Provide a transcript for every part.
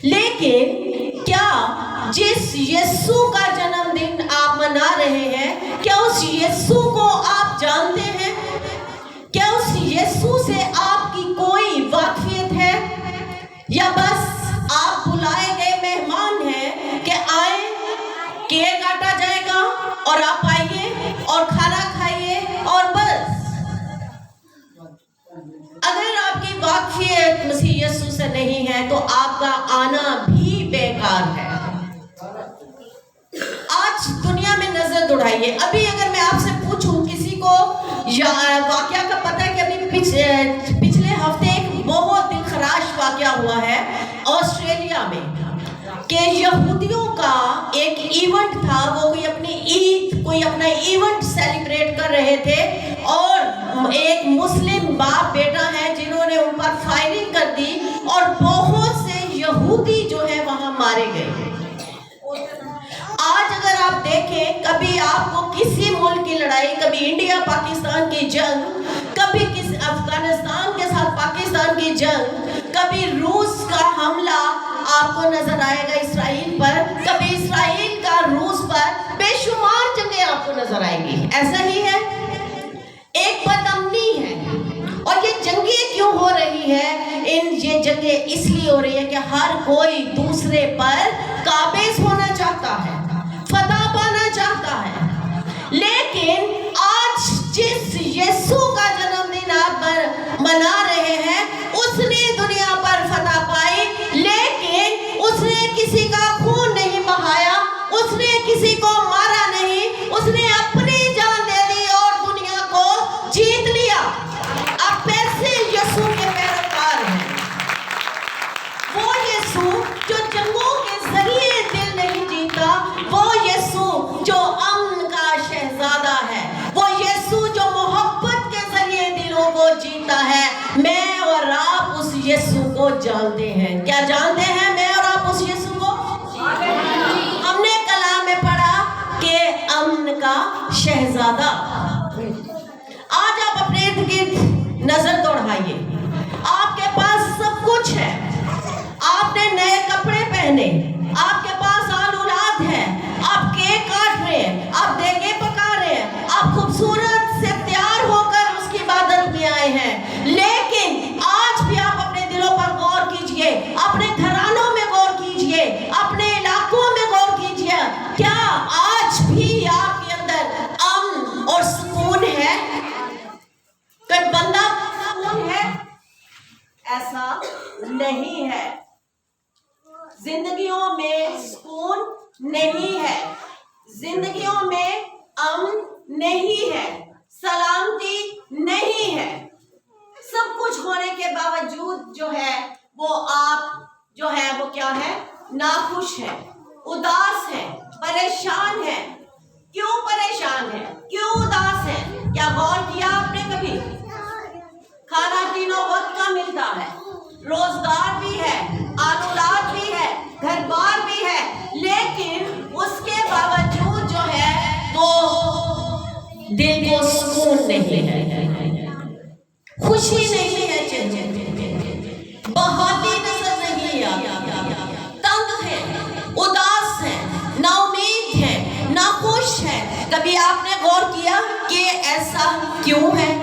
لیکن کیا جس یسوع کا جنم دن آپ منا رہے ہیں، کیا اس یسوع کو آپ جانتے ہیں؟ کیا اس یسوع سے آپ کی کوئی واقفیت ہے، یا بس آپ بلائے گئے مہمان ہیں کہ آئیں، کیک کاٹا جائے گا اور آپ آئیے اور کھانا کھائیے اور بس؟ اگر آپ کی واقفیت مسیح یسوع سے نہیں ہے تو آپ کا آنا بھی بیکار ہے۔ آج دنیا میں نظر دوڑائیے، ابھی اگر میں آپ سے پوچھوں کسی کو یا واقعہ کا پتہ ہے کہ ابھی پچھلے ہفتے ایک بہت دل خراش واقعہ ہوا ہے آسٹریلیا میں، کہ یہودیوں کا ایک ایونٹ تھا، وہ کوئی اپنی عید، کوئی اپنا ایونٹ سیلیبریٹ کر رہے تھے، اور ایک مسلم باپ بیٹا ہے جنہوں نے ان پر فائرنگ کر دی اور بہت سے یہودی جو ہے وہاں مارے گئے۔ آج اگر آپ دیکھیں، کبھی آپ کو کسی ملک کی لڑائی، کبھی انڈیا پاکستان کی جنگ، کبھی کسی افغانستان کے ساتھ پاکستان کی جنگ، کبھی روس کا حملہ آپ کو نظر آئے گا اسرائیل پر، کبھی اسرائیل کا روس پر، بے شمار جنگیں آپ کو نظر آئیں گی۔ ایسا ہی ہے، ایک بدامنی ہے۔ اور یہ جنگیں کیوں ہو رہی ہے؟ یہ جنگیں اس لیے ہو رہی ہے کہ ہر کوئی دوسرے پر قابض ہونا چاہتا ہے، فتح پانا چاہتا ہے۔ لیکن آج جس یسوع کا جنم دن آپ منا رہے ہیں، اس نے دنیا پر فتح پائی، لیکن اس نے کسی کا خون نہیں بہایا، اس نے کسی کو مارا نہیں، اس نے اپنی جان دے دی اور دنیا کو جیت لیا۔ آپ ایسے یسوع کے پیروکار ہیں، وہ یسوع جو جنگوں کے ذریعے دل نہیں جیتا، وہ یسوع جو امن کا شہزادہ ہے، وہ یسوع جو محبت کے ذریعے دلوں کو جیتا ہے۔ میں اور آپ اس یسوع کو جانتے ہیں۔ کیا جانتے ہیں میں اور آپ اس یسوع کو؟ ہم نے کلام میں پڑھا کہ امن کا شہزادہ۔ آج آپ اپنے ارد گرد نظر دوڑائیے، آپ کے پاس سب کچھ ہے، آپ نے نئے کپڑے پہنے، آپ کے پاس آل اولاد ہے، آپ کیک کاٹ رہے ہیں، آپ دیگیں پکا رہے ہیں، آپ خوبصورت سے تیار ہو کر اس کی عبادت میں آئے ہیں۔ لیکن آج بھی آپ اپنے دلوں پر غور کیجئے، اپنے گھرانوں میں غور کیجئے، اپنے علاقوں میں غور کیجئے، کیا آج بھی آپ کے اندر امن اور سکون ہے؟ کوئی بندہ سکون ہے؟ ایسا نہیں ہے۔ زندگیوں میں سکون نہیں ہے، زندگیوں میں امن نہیں ہے، سلامتی نہیں ہے۔ سب کچھ ہونے کے باوجود جو ہے وہ آپ جو ہے وہ کیا ہے؟ ناخوش ہے، اداس ہے، پریشان ہے۔ کیوں پریشان ہے؟ کیوں اداس ہے؟ کیا غور کیا آپ نے کبھی؟ کھانا تینوں وقت کا ملتا ہے، روزگار بھی ہے، آل اولاد بھی ہے، گھر بار بھی ہے، لیکن اس کے باوجود جو ہے وہ دل کو سکون نہیں ہے، خوشی نہیں ہے، چہرے پہ بہاتی نظر نہیں آتی، تنگ ہے، اداس ہے، نا امید ہے، ناخوش ہے۔ کبھی آپ نے غور کیا کہ ایسا کیوں ہے؟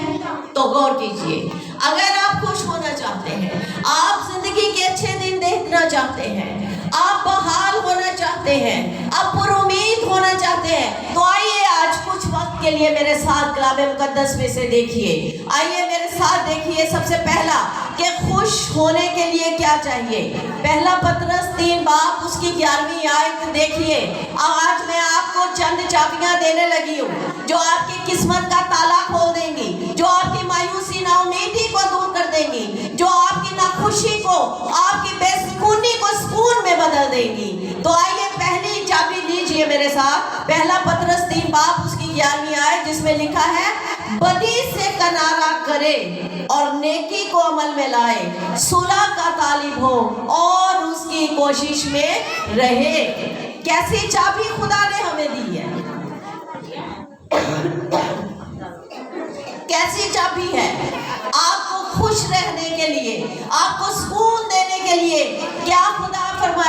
تو غور کیجئے۔ اگر آپ خوش ہونا چاہتے ہیں، آپ زندگی کے اچھے دن دیکھنا چاہتے ہیں، آپ بحال ہونا چاہتے ہیں، آپ پر امید ہونا چاہتے ہیں، تو آئیے آج کچھ وقت کے لیے میرے ساتھ کلام مقدس میں سے دیکھیے۔ آئیے میرے ساتھ دیکھیے سب سے پہلا کہ خوش ہونے کے لیے کیا چاہیے۔ پہلا پطرس 3 باب اس کی 11ویں آیت دیکھیے۔ آج میں آپ کو چند چابیاں دینے لگی ہوں جو آپ کی قسمت کا تالا کھول دیں گی، جو آپ کی مایوسی نا امیدی کو دور کر دیں گی، جو آپ کی ناخوشی کو، آپ کی بے سکونی کو سکون میں بدل دیں گی۔ تو آئیے پہلی چابی لیجئے میرے ساتھ، پہلا پطرس 3 باب اس کی 11ویں آیت، جس میں لکھا ہے بدی سے کنارہ کرے اور نیکی کو عمل میں لائے، صلح کا طالب ہو اور اس کی کوشش میں رہے۔ کیسی چابی خدا نے ہمیں دی ہے؟ کیسی چابی ہے؟ آپ کو خوش رہنے کے لیے، آپ کو سکون دینے کے لیے کیا خدا فرماتا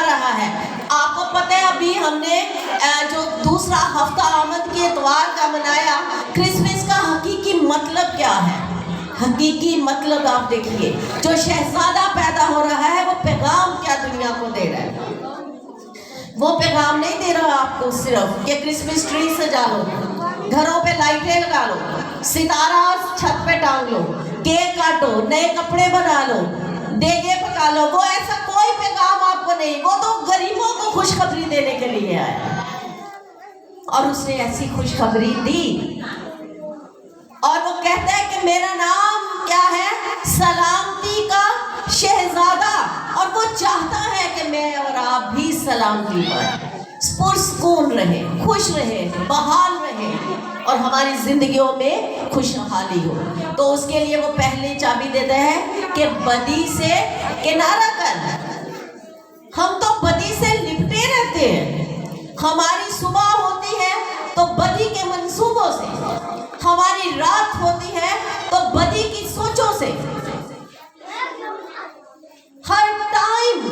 ابھی ہم نے جو دوسرا ہفتہ آمد کے اتوار کا منایا، کرسمس کا حقیقی مطلب کیا ہے؟ حقیقی مطلب آپ دیکھیے، جو شہزادہ پیدا ہو رہا ہے وہ پیغام کیا دنیا کو دے رہا ہے؟ وہ پیغام نہیں دے رہا آپ کو صرف کہ کرسمس ٹری سجا لو، گھروں پہ لائٹیں لگا لو، ستارہ چھت پہ ٹانگ لو، کیک کاٹو، نئے کپڑے بنا لو، دیگے پکا لو۔ وہ ایسا کوئی پیغام آپ کو نہیں، وہ تو غریبوں کو خوشخبری دینے کے لیے آیا، اور اس نے ایسی خوشخبری دی، اور وہ کہتا ہے کہ میرا نام کیا ہے؟ سلامتی کا شہزادہ، اور وہ چاہتا ہے کہ میں اور آپ بھی سلامتی پائیں، پرسکون رہے، خوش رہے، بحال رہے، اور ہماری زندگیوں میں خوشحالی ہو۔ تو اس کے لیے وہ پہلی چابی دیتا ہے کہ بدی سے کنارہ کر۔ ہم تو بدی سے لپٹے رہتے ہیں، ہماری صبح ہوتی ہے تو بدی کے منصوبوں سے، ہماری رات ہوتی ہے تو بدی کی سوچوں سے، ہر ٹائم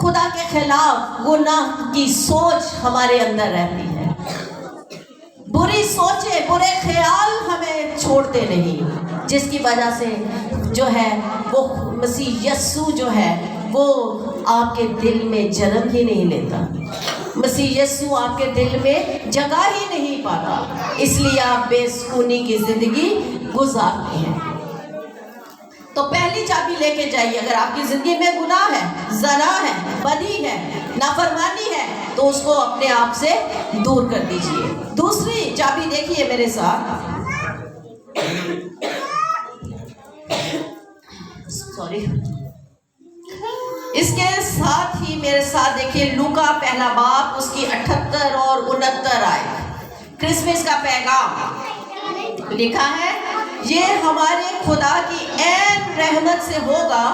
خدا کے خلاف گناہ کی سوچ ہمارے اندر رہتی ہے، بری سوچیں، برے خیال ہمیں چھوڑتے نہیں، جس کی وجہ سے جو ہے وہ مسیح یسوع جو ہے وہ آپ کے دل میں جنم ہی نہیں لیتا، مسیح یسوع آپ کے دل میں جگہ ہی نہیں پاتا، اس لیے آپ بے سکونی کی زندگی گزارتے ہیں۔ تو پہلی چابی لے کے جائیے، اگر آپ کی زندگی میں گناہ ہے، زنا ہے، بدی ہے، نافرمانی ہے، تو اس کو اپنے آپ سے دور کر دیجئے۔ دوسری چابی دیکھیے میرے ساتھ، اس کے ساتھ ہی میرے ساتھ دیکھیے لوکا پہلا باب، اس کی 78 اور 69 آیت، کرسمس کا پیغام لکھا ہے، یہ ہمارے خدا کی عین رحمت سے ہوگا،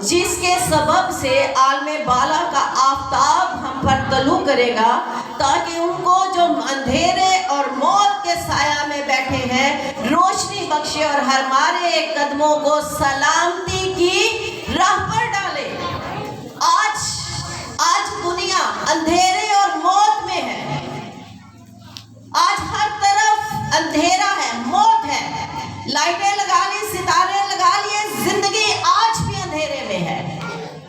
جس کے سبب سے عالم بالا کا آفتاب ہم پر طلوع کرے گا، تاکہ ان کو جو اندھیرے اور موت کے سایہ میں بیٹھے ہیں روشنی بخشے، اور ہمارے قدموں کو سلامتی کی راہ پر ڈالے۔ آج دنیا اندھیرے اور موت میں ہے، آج ہر طرف اندھیرا ہے، موت ہے، لائٹیں لگا لی، ستارے لگا لیے، زندگی آج بھی اندھیرے میں ہے۔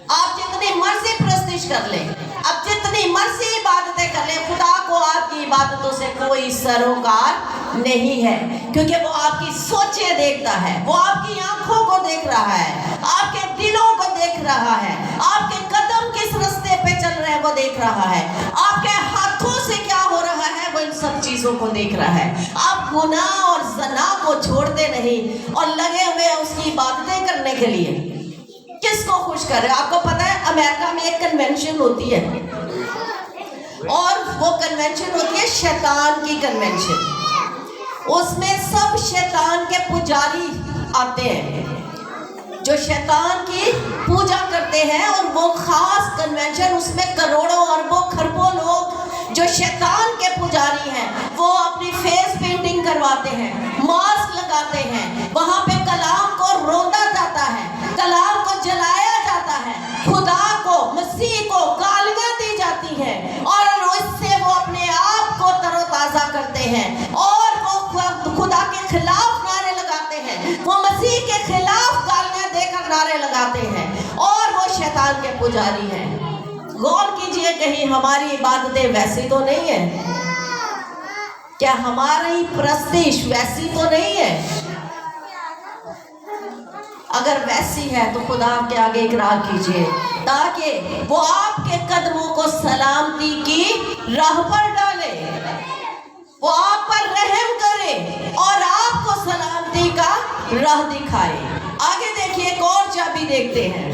آپ جتنی مرضی پرستش کر لیں، اب جتنی مرضی عبادتیں کر لیں، خدا کو آپ کی عبادتوں سے کوئی سروکار نہیں ہے، کیونکہ وہ آپ کی سوچیں دیکھتا ہے، وہ آپ کی آنکھوں کو دیکھ رہا ہے، آپ کے دلوں کو دیکھ رہا ہے، آپ کے قدم کس راستے پہ چل رہے ہیں وہ دیکھ رہا ہے، آپ کے ہاتھوں سے کیا ہو رہا ہے وہ ان سب چیزوں کو دیکھ رہا ہے۔ آپ گناہ اور زنا کو چھوڑتے نہیں اور لگے ہوئے اس کی عبادتیں کرنے کے لیے، کس کو خوش کر رہے ہیں؟ آپ کو پتا ہے امریکہ میں ایک کنونشن ہوتی ہے، اور وہ کنونشن ہوتی ہے شیطان کی کنونشن، اس میں سب شیطان کے پجاری آتے ہیں جو شیطان کی پوجا کرتے ہیں، اور وہ خاص کنونشن، اس میں کروڑوں اربوں خربوں لوگ جو شیطان کے پجاری ہیں وہ اپنی فیس پینٹنگ کرواتے ہیں، ماسک لگاتے ہیں، وہاں پہ کلام کو روندا جاتا ہے، کلام کو جلایا جاتا ہے، خدا کو، مسیح کو گالیاں دی جاتی ہیں، اور اس سے وہ اپنے آپ کو تر و تازہ کرتے ہیں، اور وہ خدا کے خلاف نعرے لگاتے ہیں، وہ مسیح کے خلاف گالیاں دے کر نعرے لگاتے ہیں، اور وہ شیطان کے پجاری ہیں۔ غور کیجئے کہیں ہماری عبادتیں ویسی تو نہیں ہیں؟ کیا ہماری پرستش ویسی تو نہیں ہے؟ اگر ویسی ہے تو خدا کے آگے اقرار کیجئے، تاکہ وہ آپ کے قدموں کو سلامتی کی راہ پر ڈالے، وہ آپ پر رحم کرے اور آپ کو سلامتی کا راہ دکھائے۔ آگے دیکھیے ایک اور چابی دیکھتے ہیں،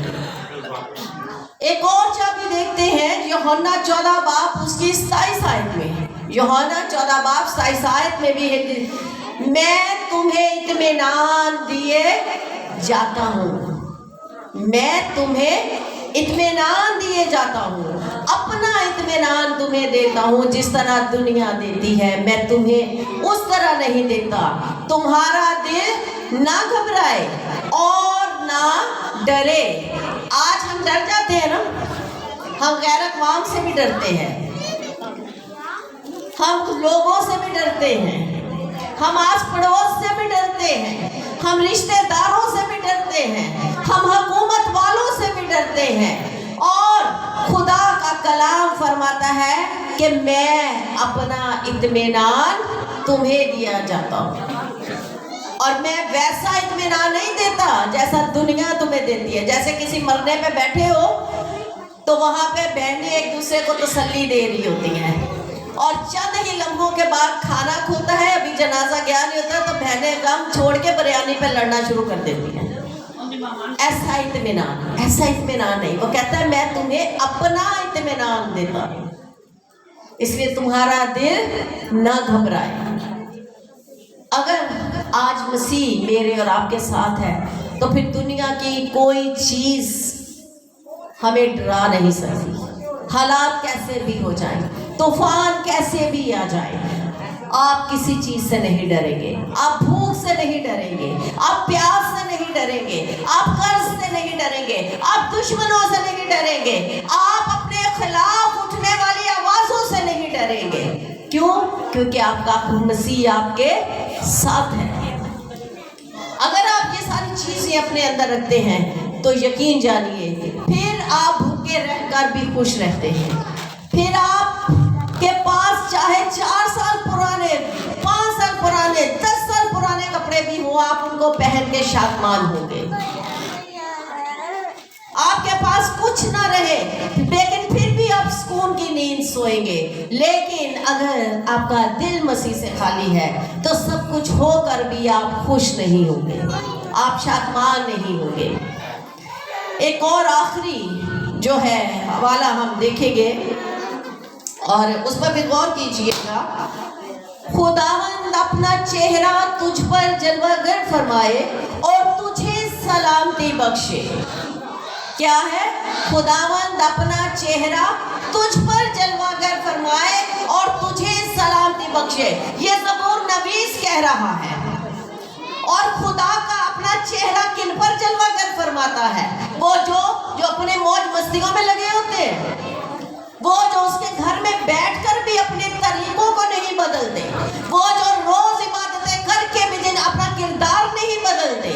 ایک اور چابی دیکھتے ہیں یوحنا 14 باب اس کی 27 آیت میں، یوحنا 14 باب 27 آیت میں بھی ہے، میں تمہیں اطمینان دیے جاتا ہوں، میں تمہیں اطمینان دیے جاتا ہوں، اپنا اطمینان تمہیں دیتا ہوں، جس طرح دنیا دیتی ہے میں تمہیں اس طرح نہیں دیتا، تمہارا دل نہ گھبرائے اور نہ ڈرے۔ آج ہم ڈر جاتے ہیں نا، ہم غیر اقوام سے بھی ڈرتے ہیں، ہم لوگوں سے بھی ڈرتے ہیں، ہم آس پڑوس سے بھی ڈرتے ہیں، ہم رشتہ داروں سے بھی ڈرتے ہیں، ہم حکومت والوں سے بھی ڈرتے ہیں، اور خدا کا کلام فرماتا ہے کہ میں اپنا اطمینان تمہیں دیا جاتا ہوں، اور میں ویسا اطمینان نہیں دیتا جیسا دنیا تمہیں دیتی ہے۔ جیسے کسی مرنے پہ بیٹھے ہو تو وہاں پہ بہنیں ایک دوسرے کو تسلی دے رہی ہوتی ہیں، اور چند ہی لمحوں کے بعد کھانا کھوتا ہے، ابھی جنازہ گیا نہیں ہوتا تو بہنیں غم چھوڑ کے بریانی پہ لڑنا شروع کر دیتی ہیں۔ ایسا اطمینان نہیں، وہ کہتا ہے میں تمہیں اپنا اطمینان دیتا ہوں، اس لیے تمہارا دل نہ گھبرائے۔ اگر آج مسیح میرے اور آپ کے ساتھ ہے تو پھر دنیا کی کوئی چیز ہمیں ڈرا نہیں سکتی، حالات کیسے بھی ہو جائیں، طوفان کیسے بھی آ جائیں، آپ کسی چیز سے نہیں ڈریں گے، آپ بھوک سے نہیں ڈریں گے، آپ پیاس سے نہیں ڈریں گے، آپ قرض سے نہیں ڈریں گے، آپ دشمنوں سے نہیں ڈریں گے، آپ اپنے خلاف اٹھنے والی آوازوں سے نہیں ڈریں گے۔ کیوں؟ کیونکہ آپ کا مسیح آپ کے ساتھ ہے۔ اگر آپ یہ ساری چیزیں اپنے اندر رکھتے ہیں تو یقین جانیے پھر آپ بھوکے رہ کر بھی خوش رہتے ہیں، پھر آپ کے پاس چاہے 4 سال پرانے، 5 سال پرانے، 10 سال پرانے کپڑے بھی ہوں، آپ ان کو پہن کے شادمان ہوں گے۔ آپ کے پاس کچھ نہ رہے لیکن پھر بھی آپ سکون کی نیند سوئیں گے۔ لیکن اگر آپ کا دل مسیح سے خالی ہے تو سب کچھ ہو کر بھی آپ خوش نہیں ہوں گے، آپ شادمان نہیں ہوں گے۔ ایک اور آخری جو ہے حوالہ ہم دیکھیں گے اور اس پر بھی غور کیجئے گا۔ خداوند اپنا چہرہ تجھ پر جلوہ گر فرمائے اور تجھے سلامتی بخشے۔ کیا ہے؟ خداوند اپنا چہرہ تجھ پر جلوہ گر فرمائے اور تجھے سلامتی بخشے، یہ زبور نویس کہہ رہا ہے۔ اور خدا کا اپنا چہرہ کن پر جلوہ گر فرماتا ہے؟ وہ جو اپنے موج مستیوں میں لگے ہوتے ہیں، وہ جو اس کے گھر میں بیٹھ کر بھی اپنے طریقوں کو نہیں بدلتے، وہ جو روز عبادتیں کر کے بھی اپنا کردار نہیں بدلتے،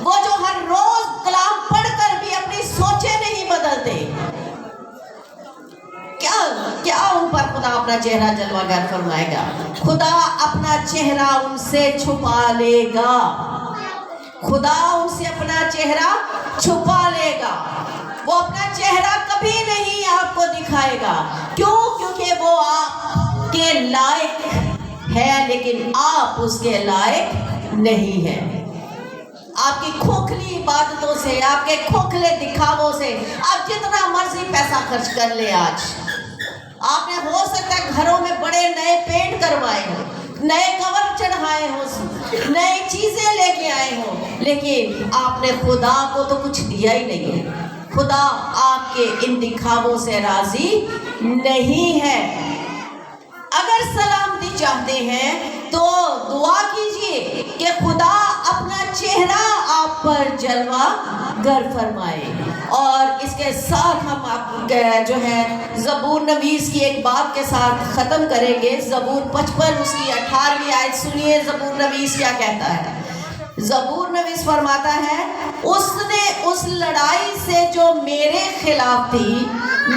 وہ جو ہر روز کلام پڑھ کر بھی اپنی سوچیں نہیں بدلتے، کیا ان پر خدا اپنا چہرہ جلوہ گر فرمائے گا؟ خدا اپنا چہرہ ان سے چھپا لے گا، خدا ان سے اپنا چہرہ چھپا لے گا، وہ اپنا چہرہ کبھی نہیں آپ کو دکھائے گا۔ کیوں؟ کیونکہ وہ آپ کے لائق ہے لیکن آپ اس کے لائق نہیں ہیں۔ آپ کی کھوکھلی عبادتوں سے، آپ کے کھوکھلے دکھاووں سے آپ جتنا مرضی پیسہ خرچ کر لیں، آج آپ نے ہو سکتا ہے گھروں میں بڑے نئے پینٹ کروائے ہوں، نئے کور چڑھائے ہوں، نئی چیزیں لے کے آئے ہوں، لیکن آپ نے خدا کو تو کچھ دیا ہی نہیں ہے۔ خدا آپ کے ان دکھاووں سے راضی نہیں ہے۔ اگر سلامتی چاہتے ہیں تو دعا کیجئے کہ خدا اپنا چہرہ آپ پر جلوہ گر فرمائے۔ اور اس کے ساتھ ہم آپ جو ہے زبور نویس کی ایک بات کے ساتھ ختم کریں گے۔ زبور 55 اس کی 18ویں آیت سنیے، زبور نویس کیا کہتا ہے۔ زبور نویس فرماتا ہے، اس نے اس لڑائی سے جو میرے خلاف تھی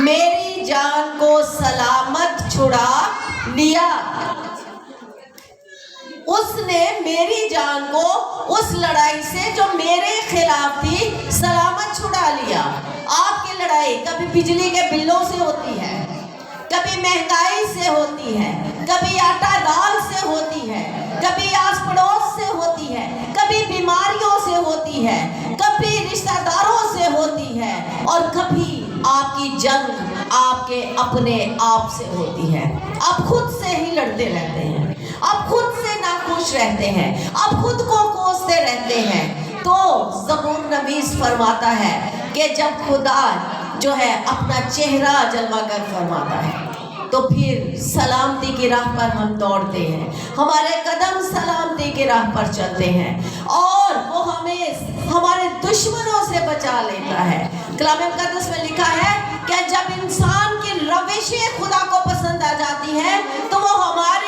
میری جان کو سلامت چھڑا لیا۔ اس نے میری جان کو اس لڑائی سے جو میرے خلاف تھی سلامت چھڑا لیا۔ آپ کی لڑائی کبھی بجلی کے بلوں سے ہوتی ہے، کبھی مہنگائی سے ہوتی ہے، کبھی آٹا دال سے ہوتی ہے، کبھی آس پڑوس سے ہوتی ہے، کبھی بیماریوں سے ہوتی ہے، کبھی رشتہ داروں سے ہوتی ہے، اور کبھی آپ کی جنگ آپ کے اپنے آپ سے ہوتی ہے۔ آپ خود سے ہی لڑتے رہتے ہیں، آپ خود سے ناخوش رہتے ہیں، آپ خود کو کوستے رہتے ہیں۔ تو زبور نویس فرماتا ہے کہ جب خدا جو ہے اپنا چہرہ جلوہ گر فرماتا ہے تو پھر سلامتی کی راہ پر ہم دوڑتے ہیں، ہمارے قدم سلامتی کی راہ پر چلتے ہیں، اور وہ ہمیں ہمارے دشمنوں سے بچا لیتا ہے۔ کلام مقدس میں لکھا ہے کہ جب انسان کی روشیں خدا کو پسند آ جاتی ہیں تو وہ ہمارے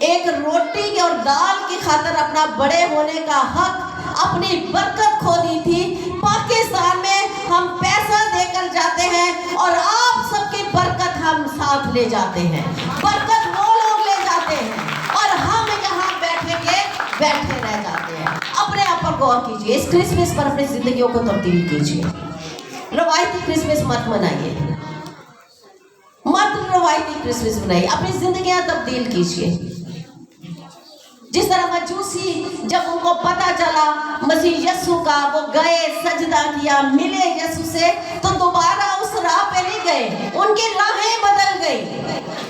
ایک روٹی اور دال کی خاطر اپنا بڑے ہونے کا حق، اپنی برکت کھو دی تھی۔ پاکستان میں ہم پیسہ دے کر جاتے ہیں اور آپ سب کی برکت ہم ساتھ لے جاتے ہیں، برکت وہ لوگ لے جاتے ہیں اور ہم یہاں بیٹھے رہ جاتے ہیں۔ اپنے آپ پر غور کیجئے، اس کرسمس پر اپنی زندگیوں کو تبدیل کیجئے۔ روایتی کرسمس مت منائیے، مت روایتی کرسمس منائیے، اپنی زندگیاں تبدیل کیجئے۔ جس طرح مجوسی جب ان کو پتا چلا مسیح یسوع کا، وہ گئے، سجدہ کیا، ملے یسوع سے، تو دوبارہ اس راہ پہ نہیں گئے، ان کی راہیں بدل گئی،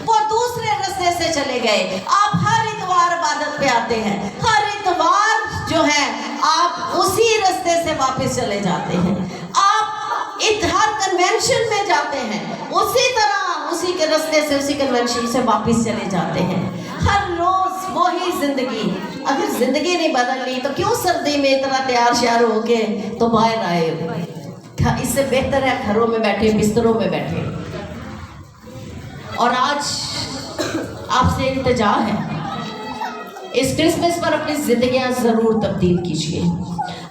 وہ دوسرے راستے سے چلے گئے۔ آپ ہر اتوار عبادت پہ آتے ہیں، ہر اتوار جو ہے آپ اسی راستے سے واپس چلے جاتے ہیں، آپ ہر کنونشن میں جاتے ہیں، اسی طرح اسی کے راستے سے، اسی کنونشن سے واپس چلے جاتے ہیں۔ ہر روز وہی زندگی۔ اگر زندگی نہیں بدلنی تو کیوں سردی میں اتنا تیار شیار ہو کے تو باہر آئے؟ اس سے بہتر ہے گھروں میں بیٹھے، بستروں میں بیٹھے۔ اور آج آپ سے التجا ہے، اس کرسمس پر اپنی زندگیاں ضرور تبدیل کیجیے،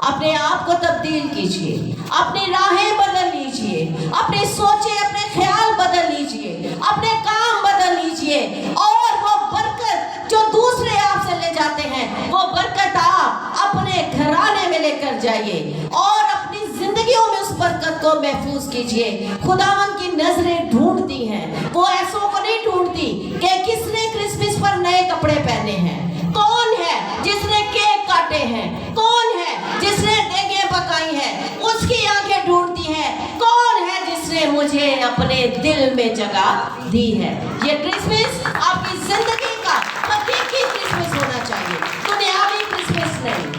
اپنے آپ کو تبدیل کیجیے، اپنی راہیں بدل لیجیے، اپنی سوچیں، اپنے خیال بدل لیجیے، اپنے کام بدل لیجیے، اور وہ برکت جو دوسرے آپ سے لے جاتے ہیں، وہ برکت آپ اپنے گھرانے میں لے کر جائیے اور اپنی زندگیوں میں اس برکت کو محفوظ کیجیے۔ خداوند کی نظریں ڈھونڈتی ہیں، وہ ایسوں کو نہیں ڈھونڈتی کہ کس نے کرسمس پر نئے کپڑے پہنے ہیں، کون ہے جس نے کیک کاٹے ہیں، کون ہے جس نے دیگیں پکائی ہیں، اس کی آنکھیں ڈھونڈتی ہیں، کون ہے جس نے مجھے اپنے دل میں جگہ دی ہے۔ یہ کرسمس آپ کی زندگی کا حقیقی کرسمس ہونا چاہیے، دنیاوی کرسمس نہیں۔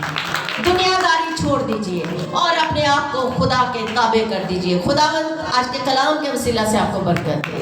دنیا داری چھوڑ دیجئے اور اپنے آپ کو خدا کے تابع کر دیجئے۔ خداوند آج کے کلام کے وسیلہ سے آپ کو برکت دے۔